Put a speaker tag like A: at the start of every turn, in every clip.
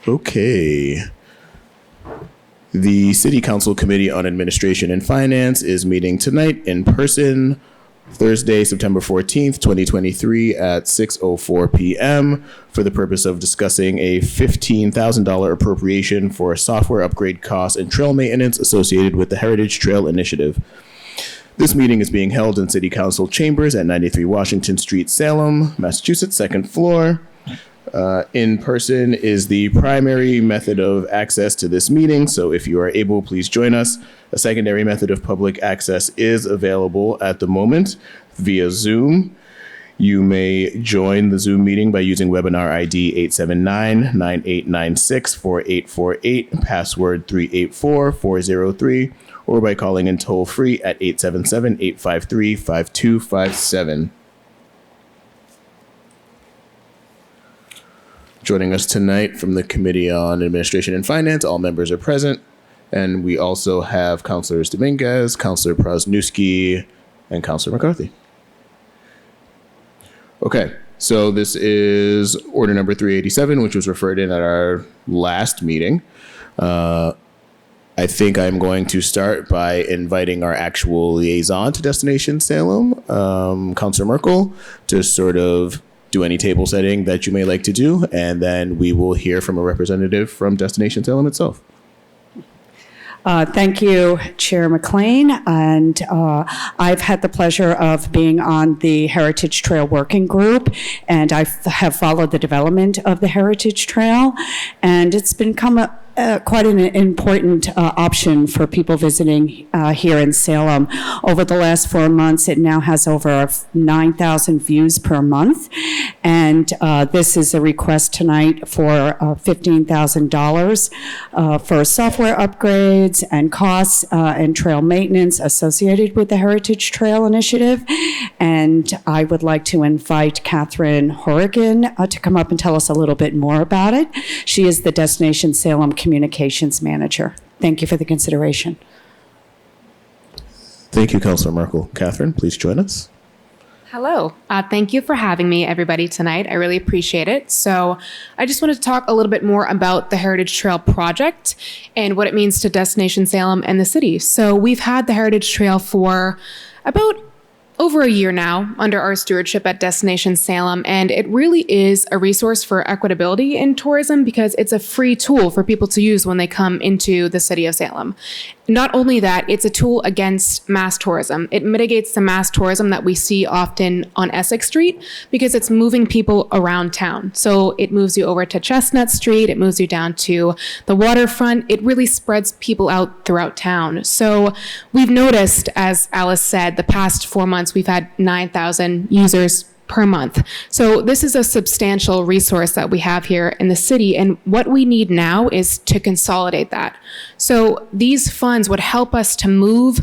A: Okay. The City Council Committee on Administration and Finance is meeting tonight in person, Thursday, September 14th, 2023 at 6:04 p.m. for the purpose of discussing a $15,000 appropriation for software upgrade costs and trail maintenance associated with the Heritage Trail Initiative. This meeting is being held in City Council chambers at 93 Washington Street, Salem, Massachusetts, second floor. In person is the primary method of access to this meeting, so if you are able, please join us. A secondary method of public access is available at the moment via Zoom. You may join the Zoom meeting by using webinar ID 879-9896-4848, password 384403, or by calling in toll-free at 877-853-5257. Joining us tonight from the Committee on Administration and Finance, all members are present. And we also have Councilors Dominguez, Councilor Prasnewski, and Councilor McCarthy. Okay, so this is order number 387, which was referred in at our last meeting. I think I'm going to start by inviting our actual liaison to Destination Salem, Councilor Merkel, to sort of do any table setting that you may like to do, and then we will hear from a representative from Destination Salem itself.
B: Thank you, Chair McLean, and I've had the pleasure of being on the Heritage Trail Working Group, and I have followed the development of the Heritage Trail, and it's become quite an important option for people visiting here in Salem. Over the last 4 months, it now has over 9,000 views per month, and this is a request tonight for $15,000 for software upgrades and costs and trail maintenance associated with the Heritage Trail Initiative. And I would like to invite Catherine Horrigan to come up and tell us a little bit more about it. She is the Destination Salem Communications Manager. Thank you for the consideration.
A: Thank you, Councilor Merkel. Catherine, please join us.
C: Hello. Thank you for having me, everybody, tonight. I really appreciate it. So I just wanted to talk a little bit more about the Heritage Trail project and what it means to Destination Salem and the city. So we've had the Heritage Trail for about over a year now under our stewardship at Destination Salem, and it really is a resource for equitability in tourism because it's a free tool for people to use when they come into the city of Salem. Not only that, it's a tool against mass tourism. It mitigates the mass tourism that we see often on Essex Street because it's moving people around town. So it moves you over to Chestnut Street, it moves you down to the waterfront. It really spreads people out throughout town. So we've noticed, as Alice said, the past 4 months, we've had 9,000 users per month. So this is a substantial resource that we have here in the city, and what we need now is to consolidate that. So these funds would help us to move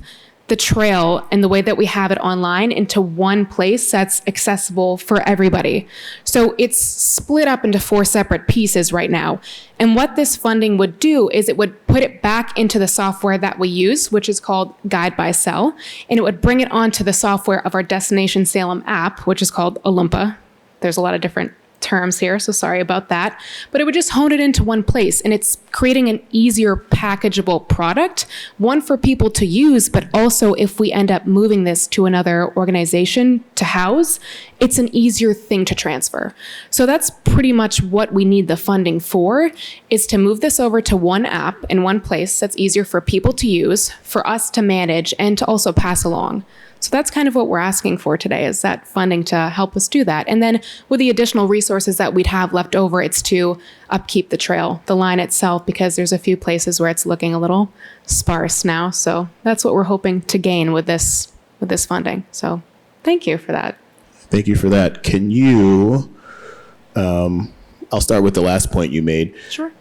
C: the trail and the way that we have it online into one place that's accessible for everybody. So it's split up into 4 separate pieces right now. And what this funding would do is it would put it back into the software that we use, which is called Guide by Cell, and it would bring it onto the software of our Destination Salem app, which is called Olympa. There's a lot of different terms here, so sorry about that. But it would just hone it into one place, and it's creating an easier packageable product, one for people to use, but also if we end up moving this to another organization to house, it's an easier thing to transfer. So that's pretty much what we need the funding for, is to move this over to one app in one place that's easier for people to use, for us to manage, and to also pass along. So that's kind of what we're asking for today, is that funding to help us do that. And then with the additional resources that we'd have left over, it's to upkeep the trail, the line itself, because there's a few places where it's looking a little sparse now. So that's what we're hoping to gain with this funding. So thank you for that.
A: Thank you for that. Can you, I'll start with the last point you made.
C: Sure.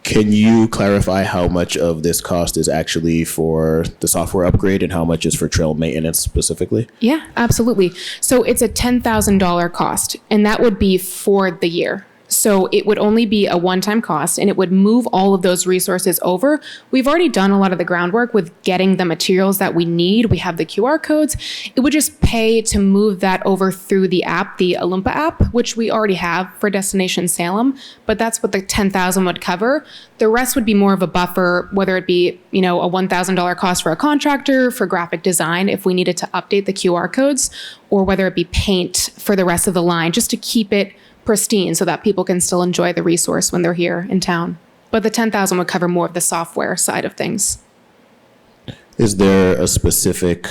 A: Can you clarify how much of this cost is actually for the software upgrade and how much is for trail maintenance specifically?
C: Yeah, absolutely. So it's a $10,000 cost, and that would be for the year. So it would only be a one-time cost and it would move all of those resources over. We've already done a lot of the groundwork with getting the materials that we need. We have the QR codes. It would just pay to move that over through the app, the Olympia app, which we already have for Destination Salem, but that's what the $10,000 would cover. The rest would be more of a buffer, whether it be, a $1,000 cost for a contractor, for graphic design, if we needed to update the QR codes, or whether it be paint for the rest of the line, just to keep it pristine so that people can still enjoy the resource when they're here in town. But the $10,000 would cover more of the software side of things.
A: Is there a specific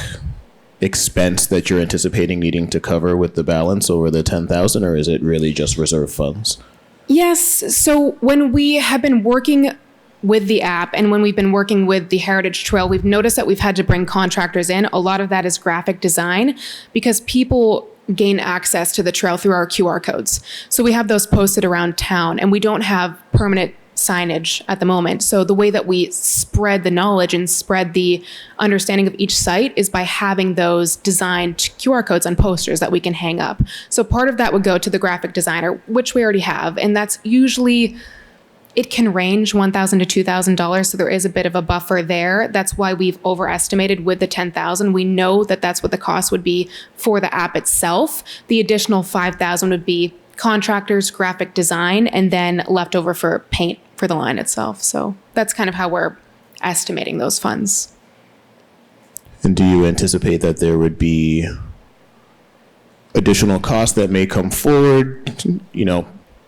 A: expense that you're anticipating needing to cover with the balance over the 10,000, or is it really just reserve funds?
C: Yes. So when we have been working with the app and when we've been working with the Heritage Trail, we've noticed that we've had to bring contractors in. A lot of that is graphic design because people gain access to the trail through our QR codes. So we have those posted around town and we don't have permanent signage at the moment. So the way that we spread the knowledge and spread the understanding of each site is by having those designed QR codes on posters that we can hang up. So part of that would go to the graphic designer, which we already have. And that's usually, it can range $1,000 to $2,000. So there is a bit of a buffer there. That's why we've overestimated with the 10,000. We know that that's what the cost would be for the app itself. The additional 5,000 would be contractors, graphic design, and then leftover for paint for the line itself. So that's kind of how we're estimating those funds.
A: And do you anticipate that there would be additional costs that may come forward,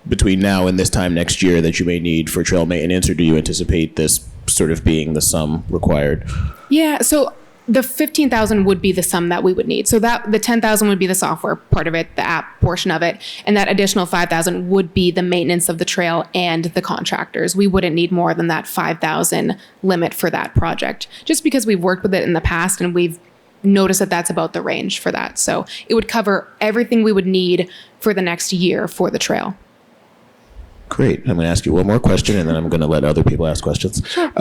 A: between now and this time next year that you may need for trail maintenance, or do you anticipate this sort of being the sum required?
C: Yeah, so the 15,000 would be the sum that we would need. So that the 10,000 would be the software part of it, the app portion of it, and that additional 5,000 would be the maintenance of the trail and the contractors. We wouldn't need more than that 5,000 limit for that project, just because we've worked with it in the past and we've noticed that that's about the range for that. So it would cover everything we would need for the next year for the trail.
A: Great. I'm going to ask you one more question, and then I'm going to let other people ask questions.
C: Sure.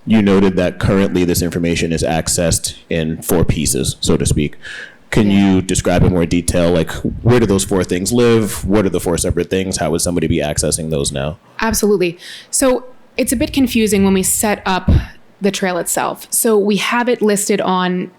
A: You noted that currently this information is accessed in 4 pieces, so to speak. Can you describe in more detail, like where do those 4 things live? What are the 4 separate things? How would somebody be accessing those now?
C: Absolutely. So it's a bit confusing when we set up the trail itself. So we have it listed on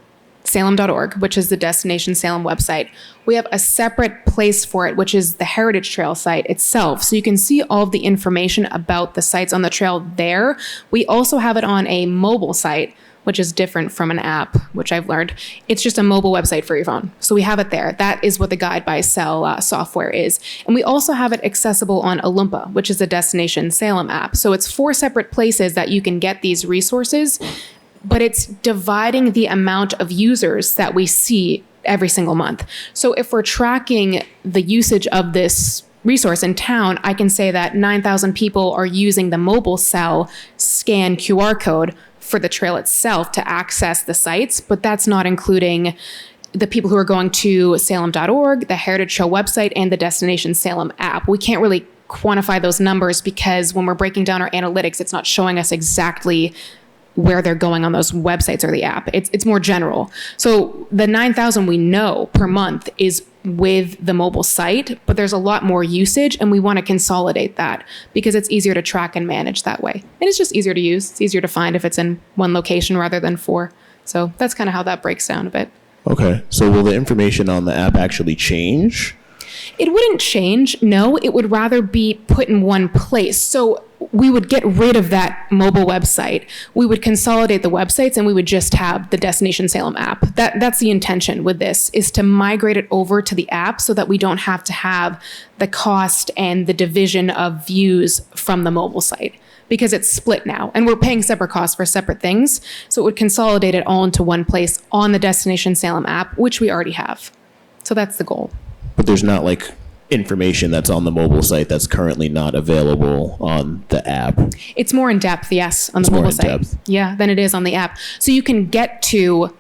C: salem.org, which is the Destination Salem website. We have a separate place for it, which is the Heritage Trail site itself. So you can see all of the information about the sites on the trail there. We also have it on a mobile site, which is different from an app, which I've learned. It's just a mobile website for your phone. So we have it there. That is what the Guide by Cell software is. And we also have it accessible on Olympia, which is the Destination Salem app. So it's 4 separate places that you can get these resources, but it's dividing the amount of users that we see every single month. So if we're tracking the usage of this resource in town, I can say that 9,000 people are using the mobile cell scan QR code for the trail itself to access the sites, but that's not including the people who are going to salem.org, the Heritage Trail website, and the Destination Salem app. We can't really quantify those numbers because when we're breaking down our analytics, it's not showing us exactly where they're going on those websites or the app. It's more general. So the 9,000 we know per month is with the mobile site, but there's a lot more usage and we want to consolidate that because it's easier to track and manage that way. And it's just easier to use. It's easier to find if it's in one location rather than 4. So that's kind of how that breaks down a bit.
A: Okay. So will the information on the app actually change?
C: It wouldn't change. No, it would rather be put in one place. So we would get rid of that mobile website. We would consolidate the websites and we would just have the Destination Salem app. That's the intention with this, is to migrate it over to the app so that we don't have to have the cost and the division of views from the mobile site because it's split now and we're paying separate costs for separate things. So it would consolidate it all into one place on the Destination Salem app, which we already have. So that's the goal.
A: But there's not like information that's on the mobile site that's currently not available on the app.
C: It's more in depth, yes, on the mobile site. Yeah, than it is on the app. So you can get to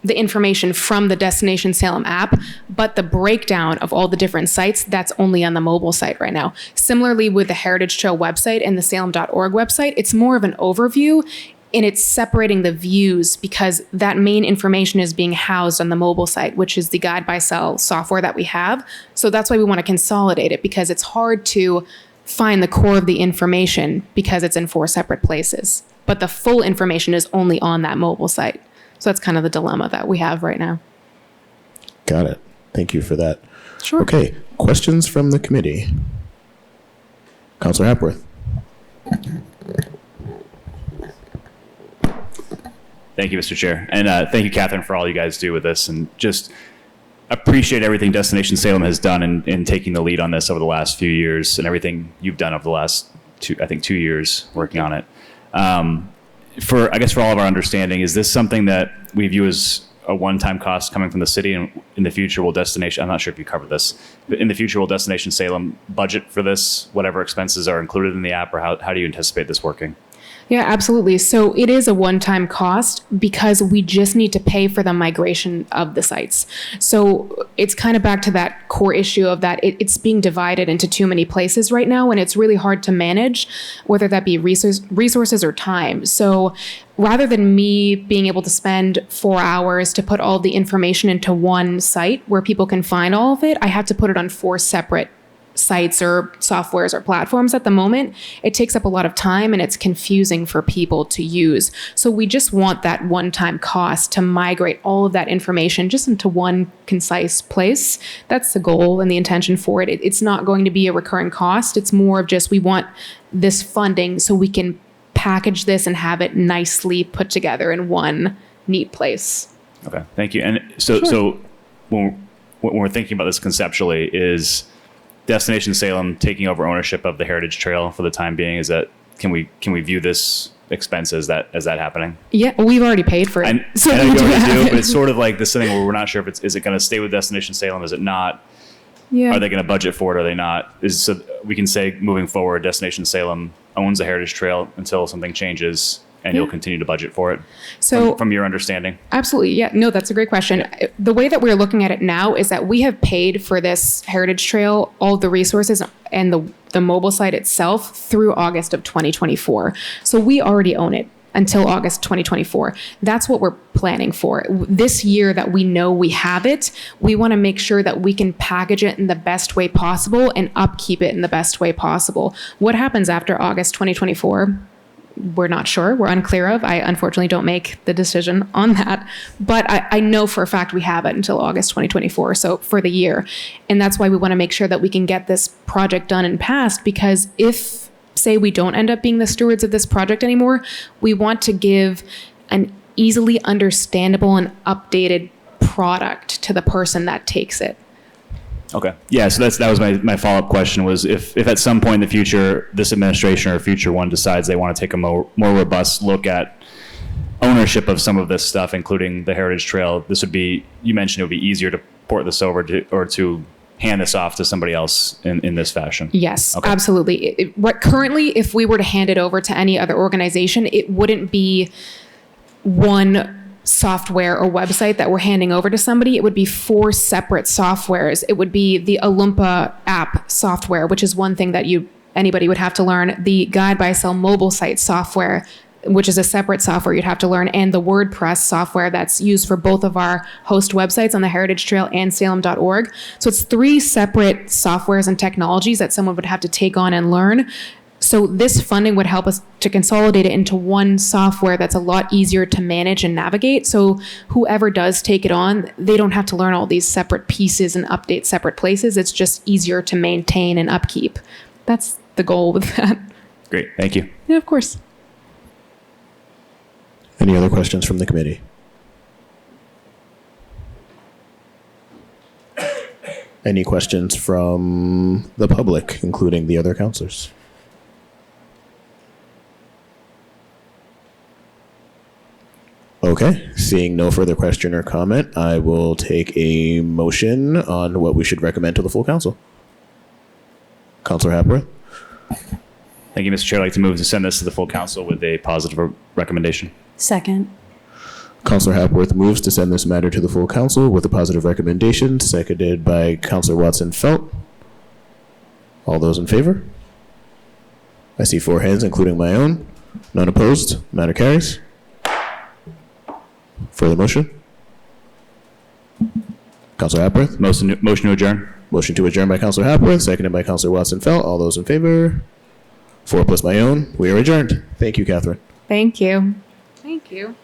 C: the information from the Destination Salem app, but the breakdown of all the different sites, that's only on the mobile site right now. Similarly with the Heritage Trail website and the salem.org website, it's more of an overview. and it's separating the views because that main information is being housed on the mobile site, which is the Guide by Cell software that we have. So that's why we want to consolidate it, because it's hard to find the core of the information because it's in 4 separate places. But the full information is only on that mobile site. So that's kind of the dilemma that we have right now.
A: Got it. Thank you for that.
C: Sure.
A: Okay, questions from the committee? Councilor Hapworth.
D: Thank you, Mr. Chair. And thank you, Catherine, for all you guys do with this. And just appreciate everything Destination Salem has done in taking the lead on this over the last few years, and everything you've done over the last 2 years working on it. For all of our understanding, is this something that we view as a one-time cost coming from the city, and in the future will Destination, I'm not sure if you covered this, but in the future will Destination Salem budget for this, whatever expenses are included in the app, or how do you anticipate this working?
C: Yeah, absolutely. So it is a one-time cost because we just need to pay for the migration of the sites. So it's kind of back to that core issue of that it's being divided into too many places right now, and it's really hard to manage, whether that be resources or time. So rather than me being able to spend 4 hours to put all the information into one site where people can find all of it, I have to put it on 4 separate sites or softwares or platforms at the moment. It takes up a lot of time and it's confusing for people to use. So we just want that one-time cost to migrate all of that information just into one concise place. That's the goal and the intention for it. It's not going to be a recurring cost. It's more of just we want this funding so we can package this and have it nicely put together in one neat place.
D: Okay, thank you. And so when we're thinking about this conceptually, is Destination Salem taking over ownership of the Heritage Trail for the time being? Is that can we view this expense as that happening?
C: Yeah, well, we've already paid for it.
D: And,
C: so
D: I know
C: we
D: you already
C: have
D: do,
C: it.
D: but it's sort of like this thing where we're not sure if is it going to stay with Destination Salem? Is it not?
C: Yeah.
D: Are they going to budget for it? Are they not? So we can say moving forward, Destination Salem owns the Heritage Trail until something changes, and you'll continue to budget for it.
C: So
D: from your understanding.
C: Absolutely. Yeah. No, that's a great question.
D: Yeah.
C: The way that we're looking at it now is that we have paid for this Heritage Trail, all the resources and the mobile site itself through August of 2024. So we already own it until August 2024. That's what we're planning for. This year that we know we have it, we want to make sure that we can package it in the best way possible and upkeep it in the best way possible. What happens after August 2024? We're not sure. We're unclear of. I unfortunately don't make the decision on that. But I know for a fact we have it until August 2024, so for the year. And that's why we want to make sure that we can get this project done and passed, because if, say, we don't end up being the stewards of this project anymore, we want to give an easily understandable and updated product to the person that takes it.
D: Okay. Yeah. So that was my follow-up question was if at some point in the future, this administration or a future one decides they want to take a more robust look at ownership of some of this stuff, including the Heritage Trail, this would be, you mentioned it would be easier to port this over to hand this off to somebody else in this fashion.
C: Yes,
D: okay.
C: Absolutely. Currently, if we were to hand it over to any other organization, it wouldn't be one software or website that we're handing over to somebody. It would be 4 separate softwares. It would be the Olympia app software, which is one thing that anybody would have to learn. The Guide by Cell mobile site software, which is a separate software you'd have to learn, and the WordPress software that's used for both of our host websites on the Heritage Trail and Salem.org. So it's 3 separate softwares and technologies that someone would have to take on and learn. So this funding would help us to consolidate it into one software that's a lot easier to manage and navigate. So whoever does take it on, they don't have to learn all these separate pieces and update separate places. It's just easier to maintain and upkeep. That's the goal with that.
D: Great. Thank you.
C: Yeah, of course.
A: Any other questions from the committee? Any questions from the public, including the other councilors? Okay, seeing no further question or comment, I will take a motion on what we should recommend to the full council. Councilor Hapworth?
D: Thank you, Mr. Chair. I'd like to move to send this to the full council with a positive recommendation.
B: Second.
A: Councilor Hapworth moves to send this matter to the full council with a positive recommendation, seconded by Councilor Watson-Felt. All those in favor? I see 4 hands, including my own. None opposed. Matter carries. Further motion? Councilor Hapworth?
D: Motion to adjourn.
A: Motion to adjourn by Councilor Hapworth, seconded by Councilor Watson-Felt. All those in favor? 4 plus my own. We are adjourned. Thank you, Catherine.
C: Thank you. Thank you.